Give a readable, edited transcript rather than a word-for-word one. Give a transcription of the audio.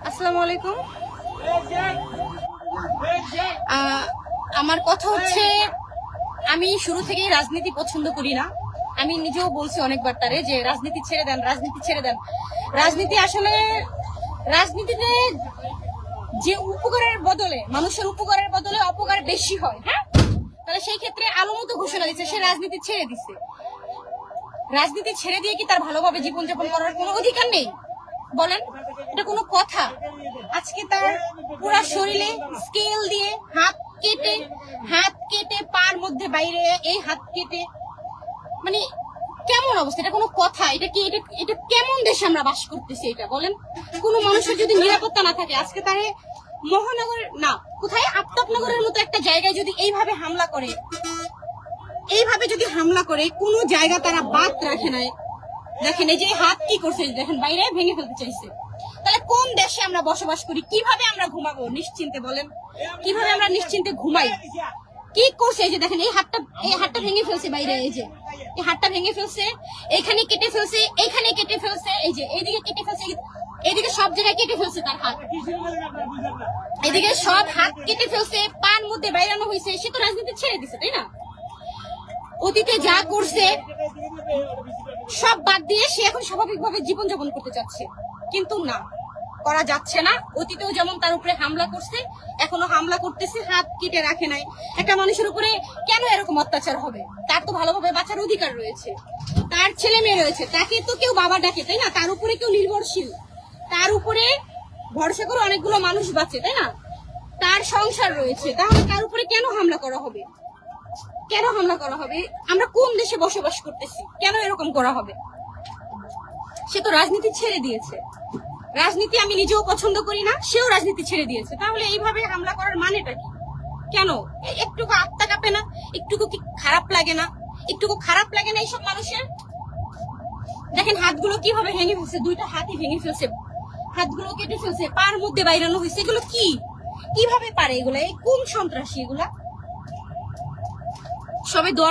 আসসালামু আলাইকুম। আমার কথা হচ্ছে, আমি শুরু থেকেই রাজনীতি পছন্দ করি না। আমি নিজেও বলছি অনেকবার তারে যে রাজনীতি ছেড়ে দেন, রাজনীতি ছেড়ে দেন। রাজনীতি আসলে, রাজনীতিতে যে উপকারের বদলে, মানুষের উপকারের বদলে অপকার বেশি হয়। হ্যাঁ, তাহলে সেই ক্ষেত্রে আলোমতো ঘোষণা দিচ্ছে সে রাজনীতি ছেড়ে দিচ্ছে। রাজনীতি ছেড়ে দিয়ে কি তার ভালোভাবে জীবনযাপন করার কোনো অধিকার নেই? বলেন, এটা কোনো কথা? আজকে তার পুরো শরীরে স্কেল দিয়ে হাত কেটে পার মধ্যে বাইরে এই হাত কেটে, মানে কেমন অবস্থা? এটা কোনো কথা? এটা কি, এটা কেমন দেশে আমরা বাস করতেছি? এটা বলেন, কোনো মানুষের যদি নিরাপত্তা না থাকে, আজকে তারে মহানগর না কোথায় আফতাবনগরের মতো একটা জায়গায় যদি এইভাবে হামলা করে, কোনো জায়গা তারা বাদ রাখে নাই। দেখেন এই যে হাত কি করছে, দেখেন বাইরে ভেঙে ফেলতে চাইছে। তাহলে কোন দেশে আমরা বসবাস করি? কিভাবে আমরা ঘুমাবো নিশ্চিন্তে? বলেন, কিভাবে আমরা নিশ্চিন্তে ঘুমাই? কি করছে? এই যে দেখেন এই হাতটা ভেঙে ফেলছে বাইরে, এই যে এই হাতটা ভেঙে ফেলছে, এখানে কেটে ফেলছে, এইখানে কেটে ফেলছে, এই যে এইদিকে কেটে ফেলছে, এইদিকে সব জায়গায় কেটে ফেলছে তার হাত, এদিকে সব হাত কেটে ফেলছে, পান মধ্যে বাইরানো হয়েছে। সে তো রাজনীতি ছেড়ে দিছে, তাই না? অতীতে যা করছে সব বাদ দিয়ে সে এখন স্বাভাবিকভাবে জীবনযাপন করতে চাচ্ছে, কিন্তু না, করা যাচ্ছে না। অতীতেও যেমন তার উপরে হামলা করছে, এখনো হামলা করতেছে, হাত কেটে রাখে নাই। একটা মানুষের উপরে কেন এরকম অত্যাচার হবে? তার তো ভালোভাবে বাঁচার অধিকার রয়েছে, তার ছেলে মেয়ে রয়েছে, তাকে তো কেউ বাবা ডাকে, তাই না? তার উপরে কেউ নির্ভরশীল, তার উপরে ভরসা করে অনেকগুলো মানুষ বাঁচে, তাই না? তার সংসার রয়েছে, তাহলে তার উপরে কেন হামলা করা হবে? কেন হামলা করা হবে? আমরা কোন দেশে বসবাস করতেছি? কেন এরকম করা হবে? সে তো রাজনীতি ছেড়ে দিয়েছে। রাজনীতি আমি নিজেও পছন্দ করি না, সেও রাজনীতি ছেড়ে দিয়েছে। তাহলে এইভাবে হামলা করার মানেটা কি? কেন? একটুকু আত্মা কাঁপে না? একটুকু কি খারাপ লাগে না? একটুকু খারাপ লাগে না এইসব মানুষের? দেখেন হাতগুলো কিভাবে ভেঙে ফেলছে, দুইটা হাতই ভেঙে ফেলছে, হাতগুলো কেটে ফেলছে, পার মধ্যে বাইরানো হয়েছে। এগুলো কি, কিভাবে পারে এগুলা? এই কোন সন্ত্রাসী এগুলা? সবাই দোয়া